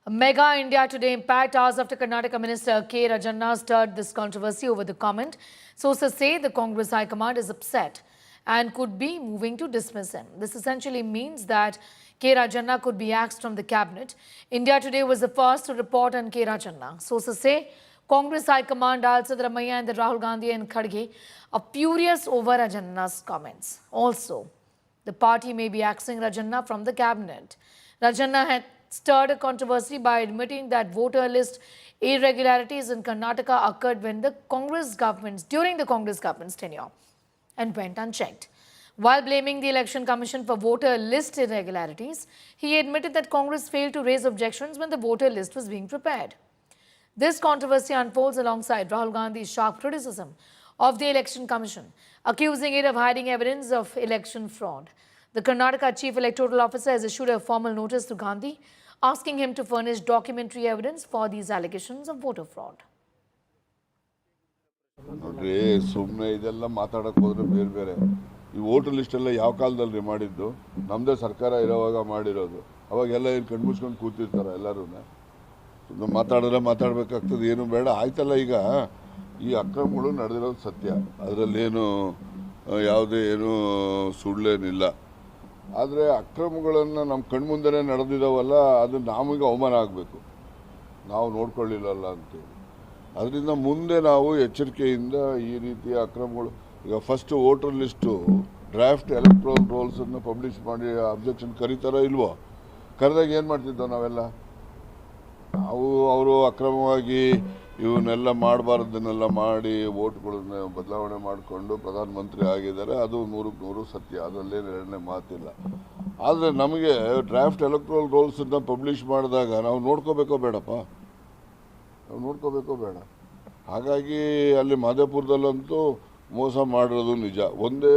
Mega India Today impact hours after Karnataka Minister K. Rajanna stirred this controversy over the comment. Sources say the Congress High Command is upset and could be moving to dismiss him. This essentially means that K. Rajanna could be axed from the cabinet. India Today was the first to report on K. Rajanna. Sources say Congress High Command, Al Siddaramaiah and Rahul Gandhi and Khadge are furious over Rajanna's comments. Also, the party may be axing Rajanna from the cabinet. Rajanna had stirred a controversy by admitting that voter list irregularities in Karnataka occurred during the Congress government's tenure and went unchecked. While blaming the Election Commission for voter list irregularities, he admitted that Congress failed to raise objections when the voter list was being prepared. This controversy unfolds alongside Rahul Gandhi's sharp criticism of the Election Commission, accusing it of hiding evidence of election fraud. The Karnataka Chief Electoral Officer has issued a formal notice to Gandhi, asking him to furnish documentary evidence for these allegations of voter fraud. ನೋಡ್ರಿ ಸುಮ್ಮನೆ ಇದೆಲ್ಲ ಮಾತಾಡಕ್ಕೆ ಹೋದ್ರೆ ಬೇರೆ ಬೇರೆ ಈ voter list ಎಲ್ಲ ಯಾವ ಕಾಲದಲ್ಲಿ ಮಾಡಿದ್ದು ನಮ್ಮದೇ ಸರ್ಕಾರ ಇರೋವಾಗ ಮಾಡಿರೋದು ಅವಾಗೆಲ್ಲ ಏನು ಕಣ್ಮುಚ್ಕೊಂಡು ಕೂತಿರ್ತಾರೆ ಎಲ್ಲರೂ ಸುಮ್ಮನೆ ಮಾತಾಡಿದ್ರೆ ಮಾತಾಡಬೇಕಾಗ್ತದೆ ಏನು ಬೇಡ ಆಯ್ತಲ್ಲ ಈಗ ಈ ಅಕ್ರಮಗಳು ನಡೆದಿರೋದು ಸತ್ಯ ಅದರಲ್ಲೇನು ಯಾವುದೇ ಏನು ಸುಳ್ಳೇನಿಲ್ಲ ಆದರೆ ಅಕ್ರಮಗಳನ್ನು ನಮ್ಮ ಕಣ್ಮುಂದೆನೇ ನಡೆದಿದ್ದಾವಲ್ಲ ಅದು ನಮಗೆ ಅವಮಾನ ಆಗಬೇಕು ನಾವು ನೋಡ್ಕೊಳ್ಳಿಲ್ಲಲ್ಲ ಅಂತೇಳಿ ಅದರಿಂದ ಮುಂದೆ ನಾವು ಎಚ್ಚರಿಕೆಯಿಂದ ಈ ರೀತಿಯ ಅಕ್ರಮಗಳು ಈಗ first voter list draft electoral ರೋಲ್ಸನ್ನು ಪಬ್ಲಿಷ್ ಮಾಡಿ ಅಬ್ಜೆಕ್ಷನ್ ಕರೀತಾರೋ ಇಲ್ವೋ ಕರೆದಾಗ ಏನು ಮಾಡ್ತಿದ್ದೋ ನಾವೆಲ್ಲ ನಾವು ಅವರು ಅಕ್ರಮವಾಗಿ ಇವನ್ನೆಲ್ಲ ಮಾಡಬಾರ್ದನ್ನೆಲ್ಲ ಮಾಡಿ ವೋಟ್ಗಳನ್ನ ಬದಲಾವಣೆ ಮಾಡಿಕೊಂಡು ಪ್ರಧಾನಮಂತ್ರಿ ಆಗಿದ್ದಾರೆ ಅದು 100% ಸತ್ಯ ಅದರಲ್ಲೇನು ಎರಡನೇ ಮಾತಿಲ್ಲ ಆದರೆ ನಮಗೆ ಡ್ರಾಫ್ಟ್ ಎಲೆಕ್ಟ್ರಲ್ ರೋಲ್ಸನ್ನು ಪಬ್ಲಿಷ್ ಮಾಡಿದಾಗ ನಾವು ನೋಡ್ಕೋಬೇಕೋ ಬೇಡಪ್ಪ ನಾವು ನೋಡ್ಕೋಬೇಕೋ ಬೇಡ ಹಾಗಾಗಿ ಅಲ್ಲಿ ಮಾದೇಪುರದಲ್ಲಂತೂ ಮೋಸ ಮಾಡಿರೋದು ನಿಜ ಒಂದೇ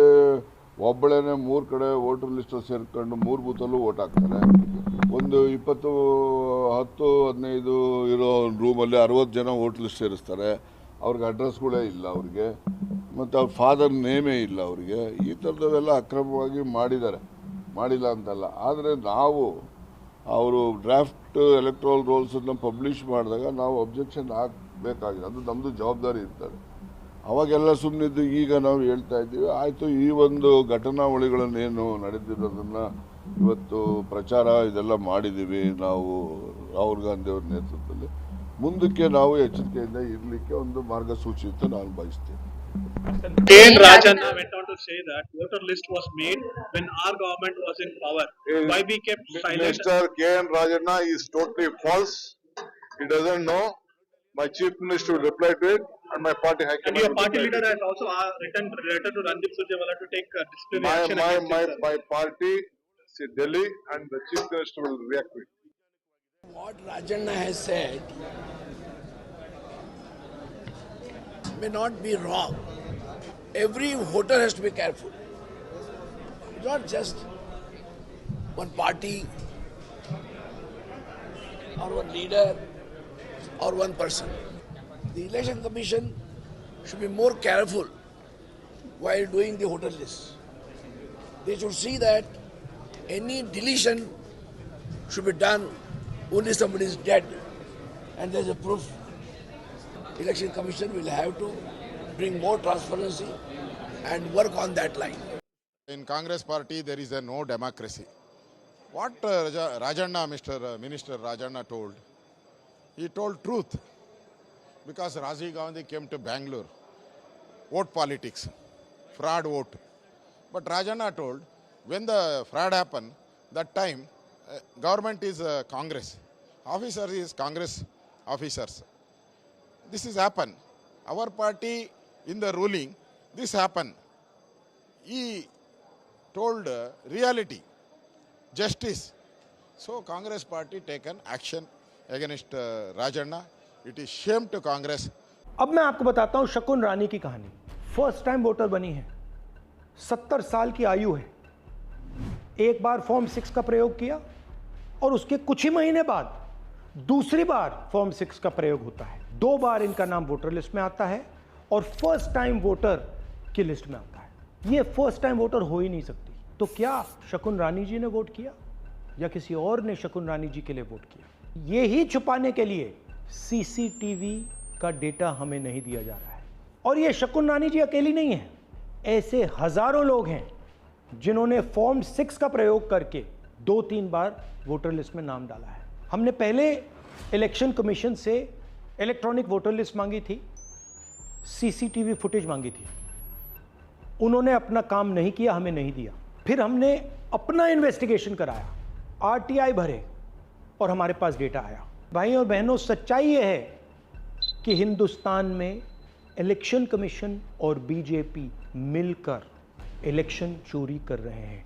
ಒಬ್ಬಳೇನೆ 3 ಕಡೆ ವೋಟರ್ ಲಿಸ್ಟ್ ಸೇರ್ಕೊಂಡು 3 ಬೂತಲ್ಲೂ ವೋಟ್ ಹಾಕ್ತಾರೆ ಒಂದು 20, 10, 15 ಇರೋ ರೂಮಲ್ಲಿ 60 ಜನ ವೋಟರ್ ಲಿಸ್ಟ್ ಸೇರಿಸ್ತಾರೆ ಅವ್ರಿಗೆ ಅಡ್ರೆಸ್ಗಳೇ ಇಲ್ಲ ಅವ್ರಿಗೆ ಮತ್ತು ಅವ್ರ ಫಾದರ್ ನೇಮೇ ಇಲ್ಲ ಅವರಿಗೆ ಈ ಥರದವೆಲ್ಲ ಅಕ್ರಮವಾಗಿ ಮಾಡಿಲ್ಲ ಅಂತಲ್ಲ ಆದರೆ ನಾವು ಅವರು ಡ್ರಾಫ್ಟ್ ಎಲೆಕ್ಟ್ರಲ್ ರೋಲ್ಸನ್ನು ಪಬ್ಲಿಷ್ ಮಾಡಿದಾಗ ನಾವು ಅಬ್ಜೆಕ್ಷನ್ ಹಾಕಬೇಕಾಗಿದೆ ಅದು ನಮ್ಮದು ಜವಾಬ್ದಾರಿ ಇರ್ತದೆ ಅವಾಗೆಲ್ಲ ಸುಮ್ಮನಿದ್ದು ಈಗ ನಾವು ಹೇಳ್ತಾ ಇದ್ದೀವಿ ಆಯಿತು ಈ ಒಂದು ಘಟನಾವಳಿಗಳನ್ನೇನು ನಡೆದಿರೋದನ್ನು ಇವತ್ತು ಪ್ರಚಾರ ಇದೆಲ್ಲ ಮಾಡಿದ್ದೀವಿ ನಾವು ರಾಹುಲ್ ಗಾಂಧಿ ಅವ್ರ ನೇತೃತ್ವದಲ್ಲಿ ಮುಂದಕ್ಕೆ ನಾವು ಎಚ್ಚರಿಕೆಯಿಂದ ಇರಲಿಕ್ಕೆ ಒಂದು ಮಾರ್ಗಸೂಚಿ ಅಂತ ನಾನು ಬಯಸ್ತೇನೆ K. Rajanna went on to say that voter list was made when our government was in power. Why we kept silent? Mr. K. Rajanna is totally false. He doesn't know. My chief minister will reply to it, and my party high command. And your party leader has also written letter to Ranjit Surjewala to take disciplinary action against him. My party, see Delhi, and the chief minister will react to it. What Rajanna has said may not be wrong. Every voter has to be careful. Not just one party or one leader or one person. The Election Commission should be more careful while doing the voter list. They should see that any deletion should be done only somebody is dead and there's a proof. Election Commission will have to bring more transparency and work on that line. In Congress party, there is a no democracy. What Rajanna, Minister Rajanna told, he told truth. Because Rajiv Gandhi came to Bangalore, vote politics, fraud vote. But Rajanna told, when the fraud happened, that time government is Congress. Officers is Congress officers. This is happen. Our party in the ruling, this happened. He told reality, justice. So Congress party taken action against Rajanna. It is shame to Congress. अब मैं आपको बताता हूं शकुन रानी की कहानी। First time voter बनी है, 70 साल की आयु है। एक बार फॉर्म 6 का प्रयोग किया और उसके कुछ ही महीने बाद दूसरी बार फॉर्म 6 का प्रयोग होता है। 2 बार इनका नाम वोटर लिस्ट में आता है और फर्स्ट टाइम वोटर की लिस्ट में आता है। ये फर्स्ट टाइम वोटर हो ही नहीं सकती। तो क्या शकुन रानी जी ने वोट किया या किसी और ने शकुन रानी जी के लिए वोट किया? ये ही छुपाने के लिए सीसीटीवी का डेटा हमें नहीं दिया जा रहा है। और ये शकुन रानी जी अकेली नहीं है, ऐसे हजारों लोग हैं जिन्होंने फॉर्म 6 का प्रयोग करके 2-3 बार वोटर लिस्ट में नाम डाला है। हमने पहले इलेक्शन कमीशन से इलेक्ट्रॉनिक वोटर लिस्ट मांगी थी, सीसीटीवी फुटेज मांगी थी, उन्होंने अपना काम नहीं किया, हमें नहीं दिया। फिर हमने अपना इन्वेस्टिगेशन कराया, आरटीआई भरे और हमारे पास डेटा आया। भाई और बहनों, सच्चाई यह है कि हिंदुस्तान में इलेक्शन कमीशन और बीजेपी मिलकर इलेक्शन चोरी कर रहे हैं।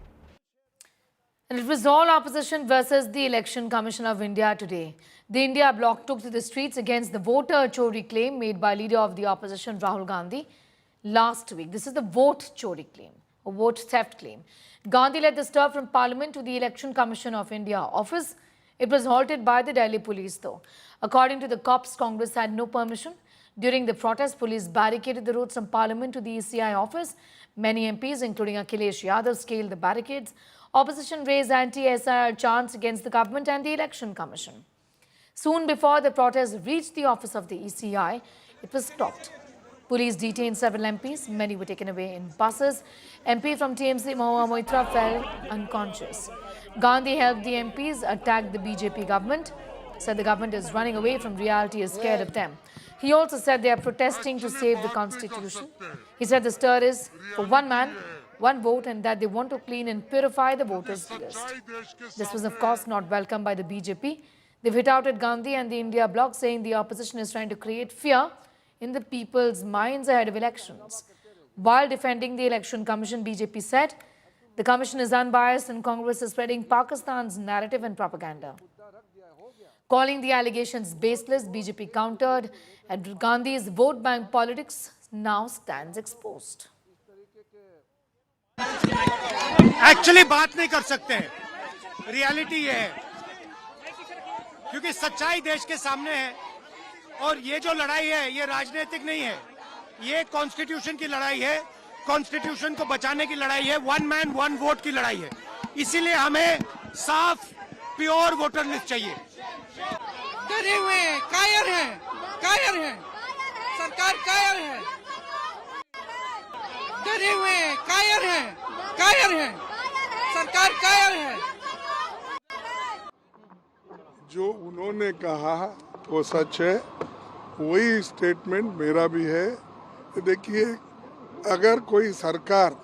And it was all opposition versus the Election Commission of India today. The India bloc took to the streets against the voter chori claim made by leader of the opposition Rahul Gandhi last week. This is the vote chori claim, a vote theft claim. Gandhi led the stir from Parliament to the Election Commission of India office. It was halted by the Delhi police though. According to the cops, Congress had no permission. During the protest, police barricaded the roads from Parliament to the ECI office. Many MPs, including Akhilesh Yadav, scaled the barricades. Opposition raised anti-SIR chants against the government and the Election Commission. Soon before the protest reached the office of the ECI, it was stopped. Police detained several MPs. Many were taken away in buses. MP from TMC Mahua Moitra fell unconscious. Gandhi helped the MPs attack the BJP government. Said the government is running away from reality, is scared of them. He also said they are protesting to save the constitution. He said the stir is for one man, one vote, and that they want to clean and purify the voters list. This was of course not welcomed by the BJP. They've hit out at Gandhi and the India bloc, saying the opposition is trying to create fear in the people's minds ahead of elections. While defending the Election Commission, BJP said the commission is unbiased and Congress is spreading Pakistan's narrative and propaganda. Calling the allegations baseless, BJP countered, and Gandhi's vote bank politics now stands exposed. Actually बात नहीं कर सकते हैं, reality ये है, क्योंकि सच्चाई देश के सामने है और ये जो लड़ाई है ये राजनीतिक नहीं है, ये कॉन्स्टिट्यूशन की लड़ाई है, कॉन्स्टिट्यूशन को बचाने की लड़ाई है, वन मैन वन वोट की लड़ाई है। इसीलिए हमें साफ प्योर वोटर लिस्ट चाहिए। डरे हुए हैं, कायर हैं, सरकार कायर है, डरे हुए हैं, कायर हैं, सरकार कायर है। जो उन्होंने कहा वो सच है, वही स्टेटमेंट मेरा भी है। देखिए, अगर कोई सरकार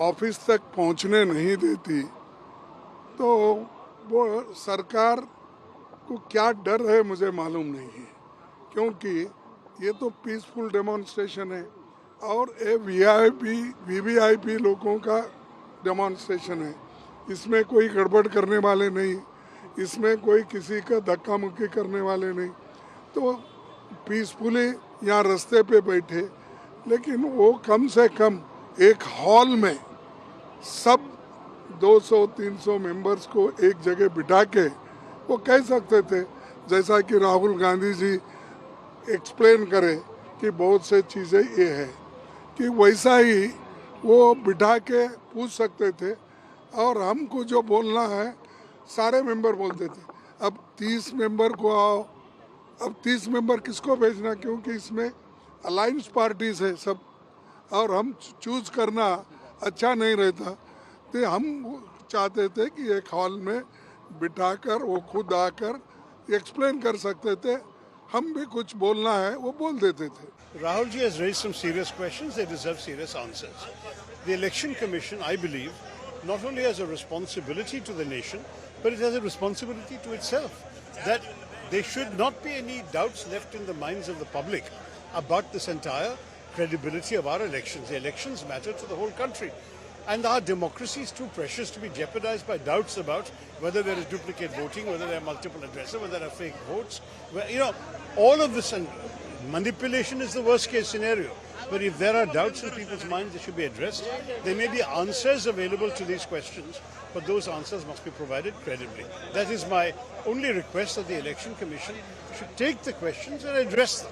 ऑफिस तक पहुंचने नहीं देती तो वो सरकार को क्या डर है मुझे मालूम नहीं है, क्योंकि ये तो पीसफुल डेमोन्स्ट्रेशन है और ये वीवीआईपी लोगों का डेमोन्स्ट्रेशन है। इसमें कोई गड़बड़ करने वाले नहीं, इसमें कोई किसी का धक्का मुक्की करने वाले नहीं, तो पीसफुली यहाँ रास्ते पे बैठे, लेकिन वो कम से कम एक हॉल में सब 200-300 मेंबर्स को एक जगह बिठा के वो कह सकते थे, जैसा कि राहुल गांधी जी एक्सप्लेन करे कि बहुत से चीज़ें ये है, कि वैसा ही वो बिठा के पूछ सकते थे और हमको जो बोलना है सारे मेंबर बोलते थे। अब 30 मेंबर को आओ, अब 30 मेंबर किसको भेजना, क्योंकि इसमें अलायंस पार्टीज है सब, और हम चूज करना अच्छा नहीं रहता, तो हम चाहते थे कि एक हॉल में बिठाकर वो खुद आकर एक्सप्लेन कर सकते थे, हम भी कुछ बोलना है वो बोल देते थे। Rahul ji has raised some serious questions, they deserve serious answers. The Election Commission, I believe, not only has a responsibility to the nation, but it has a responsibility to itself, that there should not be any doubts left in the minds of the public about this entire credibility of our elections. The elections matter to the whole country. And our democracy is too precious to be jeopardized by doubts about whether there is duplicate voting, whether there are multiple addresses, whether there are fake votes. Well, all of this, and manipulation is the worst case scenario. But if there are doubts in people's minds, they should be addressed. There may be answers available to these questions, but those answers must be provided credibly. That is my only request, that the Election Commission should take the questions and address them.